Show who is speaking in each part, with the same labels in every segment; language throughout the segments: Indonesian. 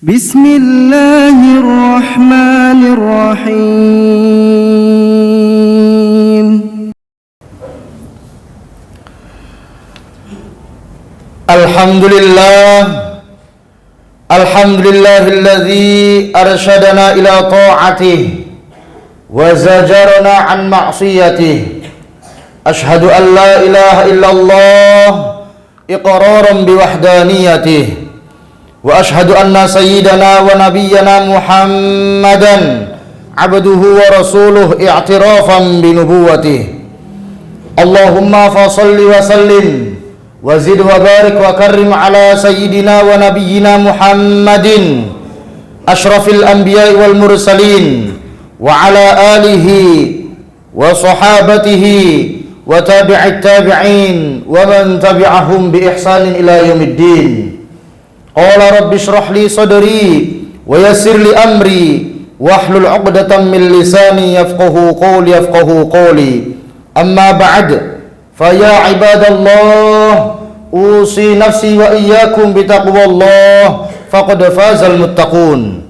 Speaker 1: Bismillahirrahmanirrahim.
Speaker 2: Alhamdulillahilladzi arsyadana ila ta'atih wa zajarana an ma'siyatih. Ashhadu an la ilaha illallah iqraran biwahdaniyatih wa ashhadu anna sayyidana wa nabiyyana Muhammadan abduhu wa rasuluh i'tirafan binubuwwatih. Allahumma fa salli wa sallim wazid wa barik wa karrim ala sayyidina wa nabiyyina Muhammadin ashrafil anbiya'i wal mursalin wa ala alihi wa sahabatihi wa tabi'it tabi'in wa man tabi'ahum bi ihsanin ila yaumiddin. Qala rabbi shrah li sadri wa yassir li amri wahlul 'uqdatam min lisani yafqahu qawli. Amma ba'd. Faya ibadallah, usi nafsi wa iyyakum bitaqwallah, faqad fazal muttaqun.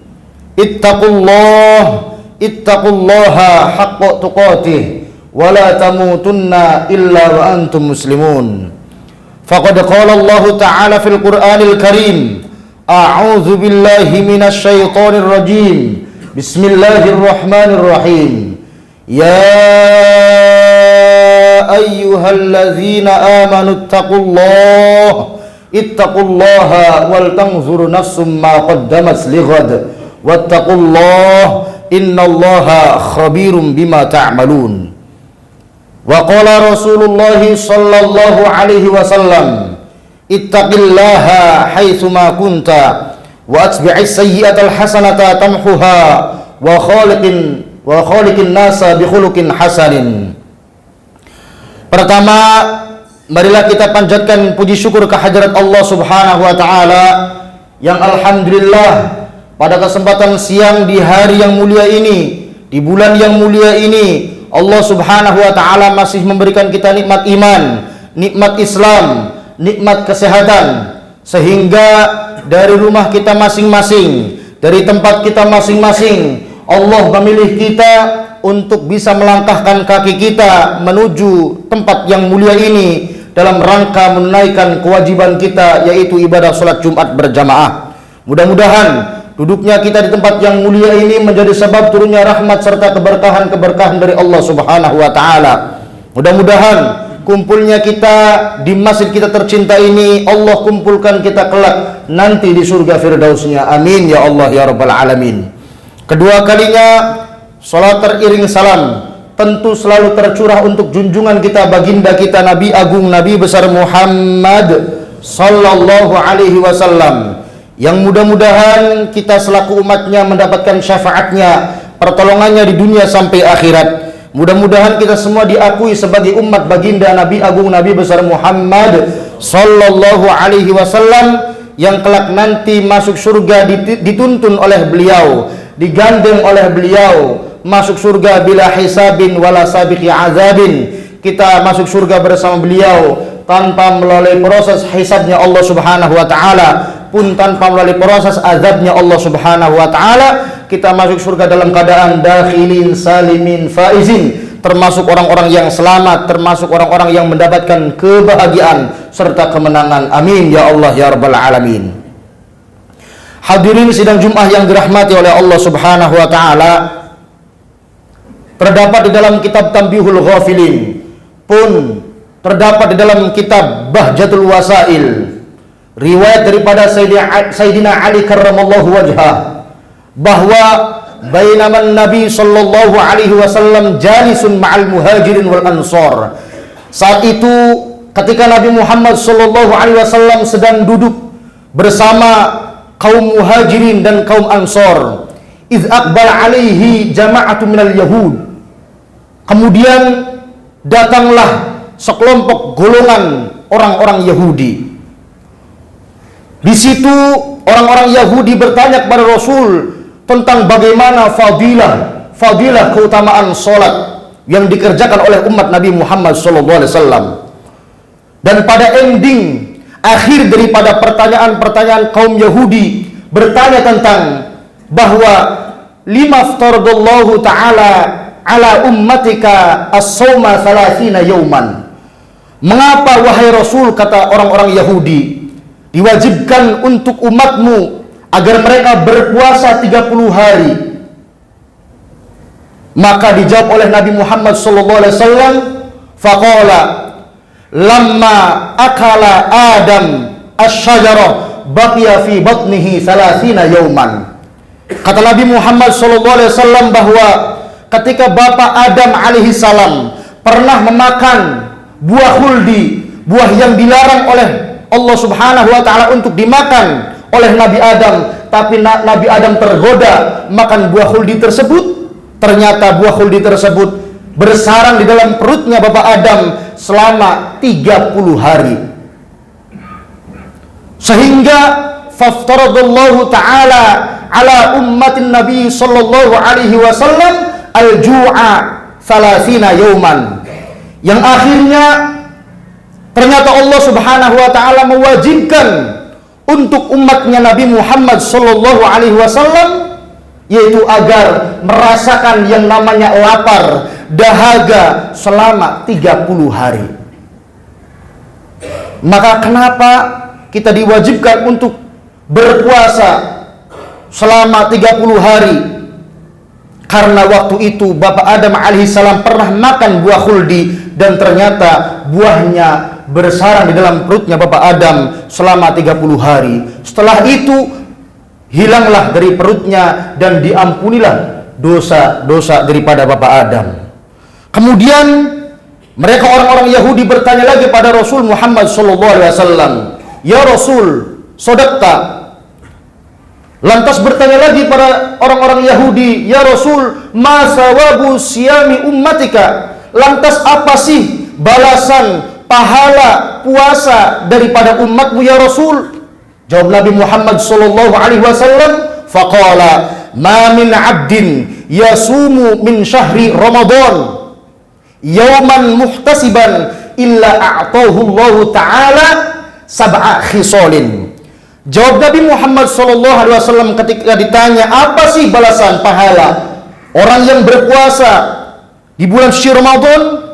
Speaker 2: Ittaqullaha haqqa tuqatih, wa la tamutunna illa wa antum muslimun. Faqad qala Allah ta'ala fil Qur'anil Karim, a'udzu billahi minasy syaithanir rajim. Bismillahirrahmanirrahim. Ya ayyuhalladzina amanu ittaqullaha wal tanzur nafsum ma qaddamat lighad wattaqullaha innallaha khabirum bima ta'malun. Wa qala Rasulullah sallallahu alaihi wasallam, ittaqillaha haitsu ma kunta wa atbi'is sayyi'atal hasanata tamhuha wa khaliqin nasa bi khuluqin hasanin. Pertama, marilah kita panjatkan puji syukur kehadirat Allah Subhanahu wa taala yang alhamdulillah pada kesempatan siang di hari yang mulia ini, di bulan yang mulia ini, Allah Subhanahu wa taala masih memberikan kita nikmat iman, nikmat Islam, nikmat kesehatan, sehingga dari rumah kita masing-masing, dari tempat kita masing-masing, Allah memilih kita untuk bisa melangkahkan kaki kita menuju tempat yang mulia ini dalam rangka menunaikan kewajiban kita, yaitu ibadah salat Jumat berjamaah. Mudah-mudahan duduknya kita di tempat yang mulia ini menjadi sebab turunnya rahmat serta keberkahan-keberkahan dari Allah Subhanahu wa taala. Mudah-mudahan kumpulnya kita di masjid kita tercinta ini, Allah kumpulkan kita kelak nanti di surga firdausnya. Amin ya Allah ya rabbal alamin. Kedua kalinya salat teriring salam tentu selalu tercurah untuk junjungan kita, baginda kita, Nabi Agung, Nabi besar Muhammad sallallahu alaihi wasallam, yang mudah-mudahan kita selaku umatnya mendapatkan syafaatnya, pertolongannya di dunia sampai akhirat. Mudah-mudahan kita semua diakui sebagai umat baginda Nabi Agung, Nabi besar Muhammad sallallahu alaihi wasallam, yang kelak nanti masuk surga dituntun oleh beliau, digandeng oleh beliau, masuk surga bila hisabin wala sabiqi azabin. Kita masuk surga bersama beliau tanpa melalui proses hisabnya Allah Subhanahu wa taala, pun tanpa melalui proses azabnya Allah Subhanahu wa taala. Kita masuk surga dalam keadaan dakhilin salimin faizin, termasuk orang-orang yang selamat, termasuk orang-orang yang mendapatkan kebahagiaan serta kemenangan. Amin ya Allah ya rabbal alamin. Hadirin sidang Jumat yang dirahmati oleh Allah Subhanahu wa taala, terdapat di dalam kitab Tanbihul Ghafilin, pun terdapat di dalam kitab Bahjatul Wasail, riwayat daripada Sayyidina Ali karramallahu wajhah, bahwa bainaman Nabi sallallahu alaihi wasallam jalisun ma'al muhajirin wal ansor. Saat itu ketika Nabi Muhammad sallallahu alaihi wasallam sedang duduk bersama kaum muhajirin dan kaum ansor, idh aqbal alaihi jama'atu minal yahud, kemudian datanglah sekelompok golongan orang-orang Yahudi. Di situ orang-orang Yahudi bertanya kepada Rasul tentang bagaimana fadilah keutamaan salat yang dikerjakan oleh umat Nabi Muhammad SAW. Dan pada ending akhir daripada pertanyaan-pertanyaan kaum Yahudi, bertanya tentang bahwa lima aftaradallahu ta'ala ala ummatika as-sawma 30 yauman. Mengapa wahai Rasul, kata orang-orang Yahudi, diwajibkan untuk umatmu agar mereka berpuasa 30 hari? Maka dijawab oleh Nabi Muhammad sallallahu alaihi wasallam, faqala lamma akala Adam asy-syajarah baqiya fi batnihi 30 yauman. Kata Nabi Muhammad sallallahu alaihi wasallam bahwa ketika Bapak Adam alaihi salam pernah memakan buah khuldi, buah yang dilarang oleh Allah Subhanahu wa taala untuk dimakan oleh Nabi Adam, tapi Nabi Adam tergoda makan buah khuldi tersebut. Ternyata buah khuldi tersebut bersarang di dalam perutnya Bapak Adam selama 30 hari. Sehingga faftaradallahu ta'ala ala ummatin Nabi sallallahu alaihi wasallam al-ju'a 30 yauman. Yang akhirnya ternyata Allah Subhanahu wa taala mewajibkan untuk umatnya Nabi Muhammad sallallahu alaihi wasallam, yaitu agar merasakan yang namanya lapar, dahaga selama 30 hari. Maka kenapa kita diwajibkan untuk berpuasa selama 30 hari? Karena waktu itu Bapak Adam alaihissalam pernah makan buah khuldi dan ternyata buahnya bersarang di dalam perutnya Bapak Adam selama 30 hari. Setelah itu hilanglah dari perutnya dan diampunilah dosa-dosa daripada Bapak Adam. Kemudian mereka orang-orang Yahudi bertanya lagi pada Rasul Muhammad SAW, ya Rasul, sodakta. Lantas bertanya lagi pada orang-orang Yahudi, ya Rasul, ma sawabu siyami ummatika. Lantas apa sih balasan pahala puasa daripada umatmu ya Rasul? Jawab Nabi Muhammad sallallahu alaihi wasallam, faqala ma min 'abdin yasumu min syahri Ramadan yauman muhtasiban illa a'tahu Allah taala sab'a khisalin. Jawab Nabi Muhammad sallallahu alaihi wasallam ketika ditanya apa sih balasan pahala orang yang berpuasa di bulan suci Ramadan,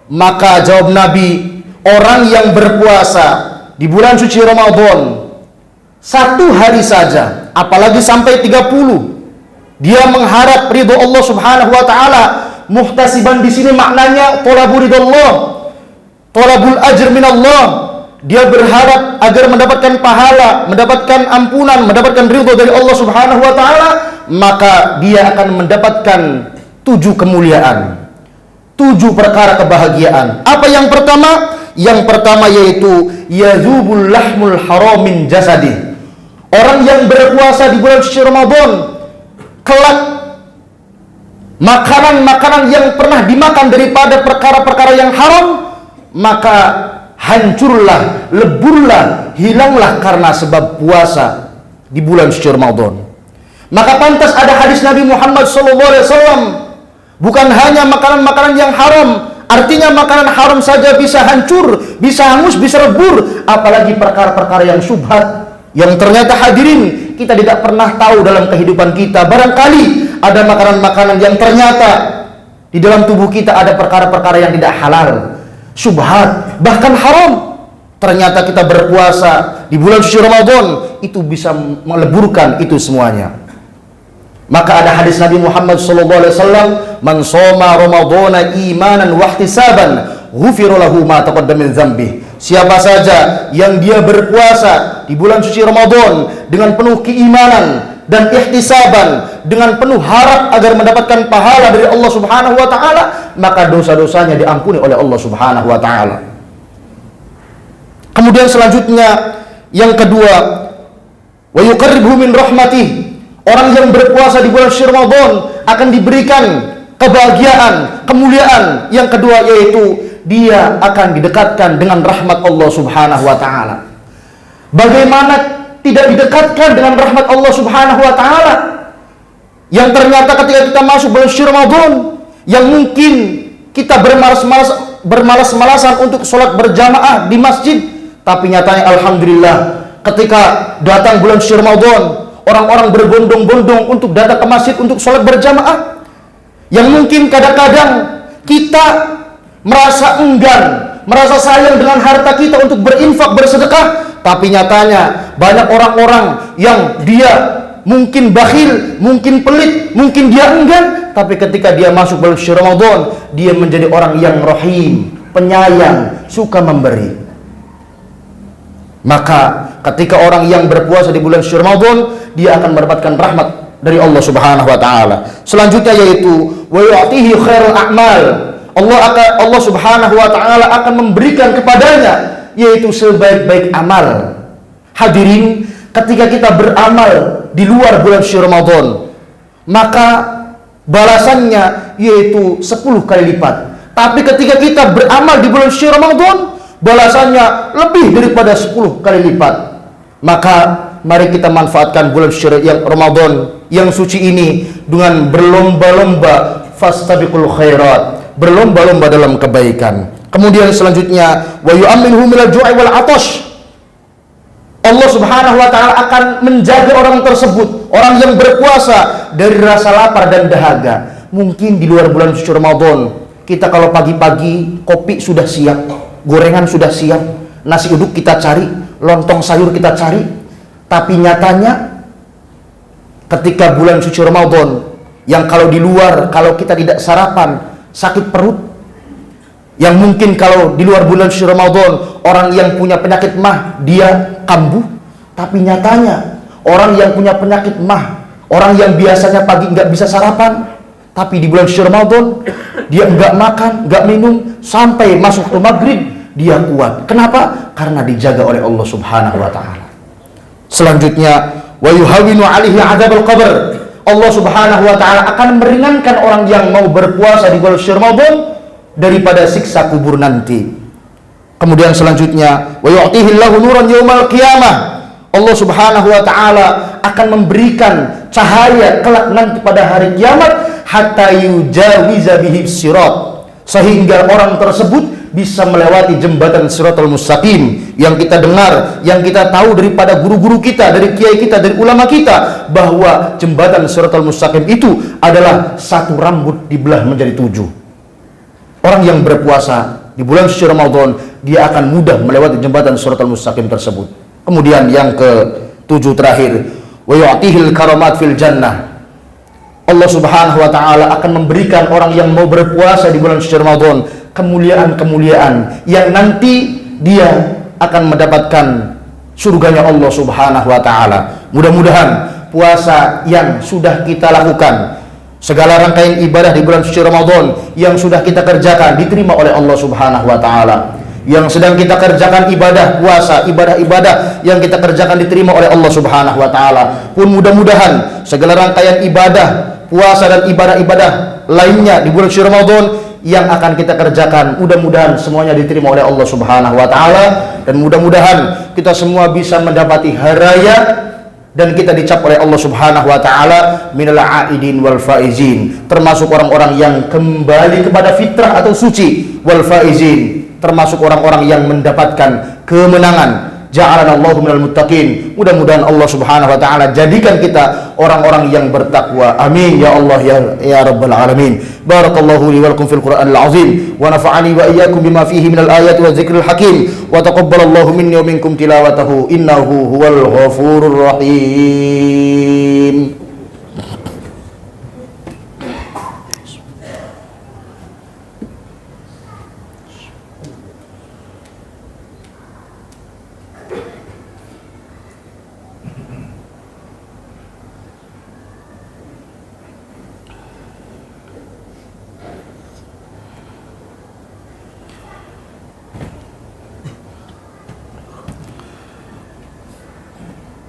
Speaker 2: maka jawab Nabi, orang yang berpuasa di bulan suci Ramadan satu hari saja, apalagi sampai 30, dia mengharap ridho Allah Subhanahu wa taala. Muhtasiban di sini maknanya thalabul ridallah, thalabul ajr minallah. Dia berharap agar mendapatkan pahala, mendapatkan ampunan, mendapatkan ridho dari Allah Subhanahu wa taala, maka dia akan mendapatkan 7 kemuliaan, 7 perkara kebahagiaan. Apa yang pertama? Yang pertama yaitu yazubul lahmul haram min jasadi. Orang yang berpuasa di bulan suci Ramadan, kelak makanan-makanan yang pernah dimakan daripada perkara-perkara yang haram, maka hancurlah, leburlah, hilanglah karena sebab puasa di bulan suci Ramadan. Maka pantas ada hadis Nabi Muhammad SAW, bukan hanya makanan-makanan yang haram, artinya makanan haram saja bisa hancur, bisa hangus, bisa lebur, apalagi perkara-perkara yang syubhat, yang ternyata hadirin kita tidak pernah tahu dalam kehidupan kita. Barangkali ada makanan-makanan yang ternyata di dalam tubuh kita ada perkara-perkara yang tidak halal, syubhat, bahkan haram. Ternyata kita berpuasa di bulan suci Ramadan itu bisa meleburkan itu semuanya. Maka ada hadis Nabi Muhammad SAW, man shoma ramadhana imanan wa ihtisaban ghufira lahu ma taqaddama min dzambihi. Siapa saja yang dia berpuasa di bulan suci Ramadan dengan penuh keimanan dan ihtisaban, dengan penuh harap agar mendapatkan pahala dari Allah Subhanahu wa taala, maka dosa-dosanya diampuni oleh Allah Subhanahu wa taala. Kemudian selanjutnya yang kedua, wa yuqarribuhu min rahmatih. Orang yang berpuasa di bulan suci Ramadan akan diberikan kebahagiaan, kemuliaan. Yang kedua yaitu dia akan didekatkan dengan rahmat Allah Subhanahu wa taala. Bagaimana tidak didekatkan dengan rahmat Allah Subhanahu wa taala? Yang ternyata ketika kita masuk bulan suci Ramadan, yang mungkin kita bermalas-malasan untuk sholat berjamaah di masjid, tapi nyatanya alhamdulillah ketika datang bulan suci Ramadan, orang-orang berbondong-bondong untuk datang ke masjid untuk sholat berjamaah. Yang mungkin kadang-kadang kita merasa enggan, merasa sayang dengan harta kita untuk berinfak, bersedekah, tapi nyatanya banyak orang-orang yang dia mungkin bakhil, mungkin pelit, mungkin dia enggan, tapi ketika dia masuk bulan suci Ramadan, dia menjadi orang yang rahim, penyayang, suka memberi. Maka ketika orang yang berpuasa di bulan suci Ramadan, dia akan mendapatkan rahmat dari Allah Subhanahu wa taala. Selanjutnya yaitu wa yu'tihi khairul a'mal. Allah Subhanahu wa taala akan memberikan kepadanya yaitu sebaik-baik amal. Hadirin, ketika kita beramal di luar bulan suci Ramadan, maka balasannya yaitu 10 kali lipat. Tapi ketika kita beramal di bulan suci Ramadan, balasannya lebih daripada 10 kali lipat. Maka mari kita manfaatkan bulan suci yang Ramadan yang suci ini dengan berlomba-lomba, fastabiqul khairat, berlomba-lomba dalam kebaikan. Kemudian selanjutnya wa yu'minhu minal ju'i wal 'atash. Allah Subhanahu wa taala akan menjaga orang tersebut, orang yang berpuasa, dari rasa lapar dan dahaga. Mungkin di luar bulan suci Ramadan, kita kalau pagi-pagi kopi sudah siap, gorengan sudah siap, nasi uduk kita cari, lontong sayur kita cari, tapi nyatanya ketika bulan suci Ramadan, yang kalau di luar, kalau kita tidak sarapan, sakit perut. Yang mungkin kalau di luar bulan suci Ramadan, orang yang punya penyakit mah, dia kambuh. Tapi nyatanya, orang yang punya penyakit mah, orang yang biasanya pagi nggak bisa sarapan, tapi di bulan suci Ramadan, dia nggak makan, nggak minum, sampai masuk ke maghrib, dia kuat. Kenapa? Karena dijaga oleh Allah Subhanahu wa ta'ala. Selanjutnya, wa yuhawinu alaihi adzabal qabr. Allah Subhanahu wa taala akan meringankan orang yang mau berpuasa di bulan suci Ramadan daripada siksa kubur nanti. Kemudian selanjutnya, wa yu'tihi Allahu nuran yaumal qiyamah. Allah Subhanahu wa taala akan memberikan cahaya kelak nanti pada hari kiamat, hatta yujawiza bihi sirat, sehingga orang tersebut bisa melewati jembatan Shiratal Mustaqim yang kita dengar, yang kita tahu daripada guru-guru kita, dari kiai kita, dari ulama kita, bahwa jembatan Shiratal Mustaqim itu adalah satu rambut dibelah menjadi 7. Orang yang berpuasa di bulan suci Ramadan, dia akan mudah melewati jembatan Shiratal Mustaqim tersebut. Kemudian yang ke-7 terakhir, wa yu'tihil karamat fil jannah. Allah Subhanahu wa taala akan memberikan orang yang mau berpuasa di bulan suci Ramadan kemuliaan-kemuliaan yang nanti dia akan mendapatkan surganya Allah Subhanahu wa taala. Mudah-mudahan puasa yang sudah kita lakukan, segala rangkaian ibadah di bulan suci Ramadan yang sudah kita kerjakan diterima oleh Allah Subhanahu wa taala. Yang sedang kita kerjakan ibadah puasa, ibadah-ibadah yang kita kerjakan diterima oleh Allah Subhanahu wa taala. Pun mudah-mudahan segala rangkaian ibadah puasa dan ibadah-ibadah lainnya di bulan suci Ramadan yang akan kita kerjakan, mudah-mudahan semuanya diterima oleh Allah Subhanahu wa taala, dan mudah-mudahan kita semua bisa mendapati hari raya dan kita dicap oleh Allah Subhanahu wa taala minal aidin wal faizin, termasuk orang-orang yang kembali kepada fitrah atau suci, wal faizin, termasuk orang-orang yang mendapatkan kemenangan. Ja'alana Allahu minal muttaqin. Mudah-mudahan Allah Subhanahu wa taala jadikan kita orang-orang yang bertakwa. Amin ya Allah ya rabbal alamin. Barakallahu li wa lakum fil Qur'anil azim wa nafa'ani wa iyyakum bima fihi minal ayati wa dzikril hakim wa taqabbalallahu minni wa minkum tilawatahu innahu huwal ghafurur rahim.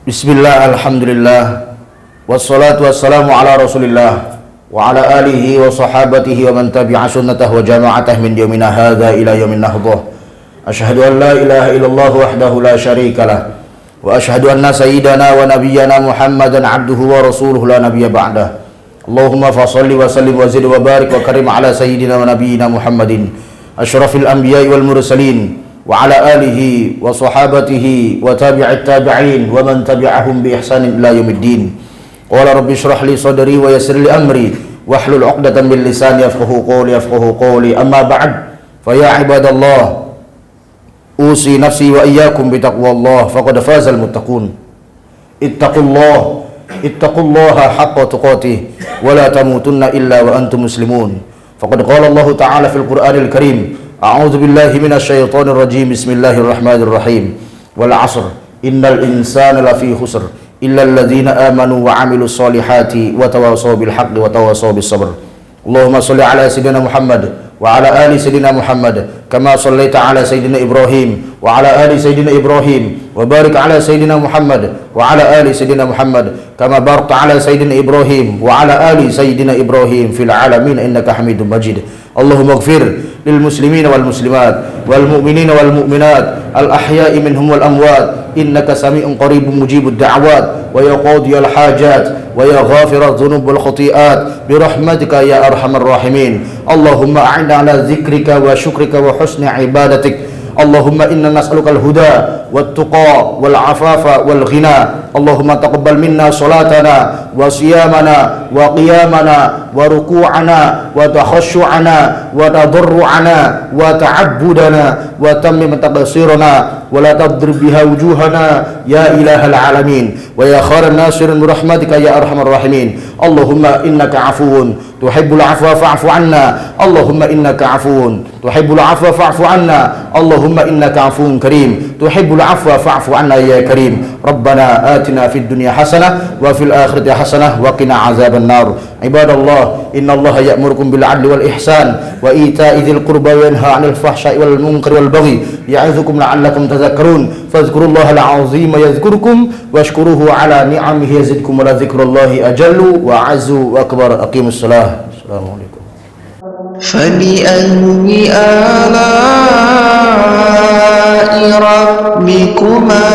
Speaker 2: Bismillah, alhamdulillah, wassalatu wassalamu ala rasulillah wa ala alihi wa sahabatihi wa man tabi'a sunnatahu wa jama'atah min yawmina hadha ila yawmin nahdah. Asyhadu an la ilaha illallah wahdahu la syarika lah wa asyhadu anna sayyidana wa nabiyyana Muhammadan abduhu wa rasuluhu la nabiyya ba'dah. Allahumma fasalli wa sallim wa zid wa barik wa karim ala sayyidina wa nabiyyina Muhammadin asyrafil anbiya'i wal mursalin وعلى آله وصحابته وتابع التابعين ومن تبعهم بإحسان إلى يوم الدين. قال رب اشرح لي صدري ويسر لي أمري واحلل عقدة من لساني يفقهوا قولي أما بعد فيا عباد الله أوصي نفسي وإياكم بتقوى الله فقد فاز المتقون. اتقوا الله حق تقاته ولا تموتن إلا وأنتم مسلمون. فقد قال الله تعالى في القرآن الكريم أعوذ بالله من الشيطان الرجيم بسم الله الرحمن الرحيم والعصر إن الإنسان لفي خسر إلا الذين آمنوا وعملوا الصالحات وتواصوا بالحق وتواصوا بالصبر. اللهم صل على سيدنا محمد وعلى آل سيدنا محمد كما صليت على سيدنا إبراهيم وعلى آل سيدنا إبراهيم وبارك على سيدنا محمد وعلى آل سيدنا محمد كما باركت على سيدنا إبراهيم وعلى آل سيدنا إبراهيم في العالمين إنك حميد مجيد. اللهم اغفر للمسلمين والمسلمات والمؤمنين والمؤمنات الأحياء منهم والأموات إنك سميع قريب مجيب الدعوات ويا قاضي الحاجات ويا غافر الذنوب والخطيئات برحمتك يا أرحم الراحمين. اللهم أعنا على ذكرك وشكرك وحسن عبادتك. اللهم إنا نسألك الهدى والتقى والعفاف والغنى. اللهم تقبل منا صلاتنا وصيامنا وقيامنا وركوعنا وتخشعنا وتضرعنا وتعبدنا وتمم تقصيرنا ولا تضرب بها وجوهنا يا إله العالمين ويا خير الناصر برحمتك يا أرحم الراحمين. اللهم إنك عفو تحب العفو فاعف عنا. اللهم إنك عفو تحب العفو فاعف عنا. اللهم إنك عفو كريم تحب العفو فاعف عنا يا كريم. ربنا آتنا في الدنيا حسنة وفي الآخرة حسنة وقنا عذاب النار. عباد الله إن الله يأمركم بالعدل والإحسان وإيتاء ذي القربى وينهى عن الفحشاء والمنكر والبغي يعظكم لعلكم تذكرون. فاذكروا الله العظيم يذكركم واشكروه على نعمه يزدكم ولذكر الله أجل وأعز وأكبر. أقيموا الصلاة. السلام عليكم.
Speaker 3: فبأي آلاء ربكما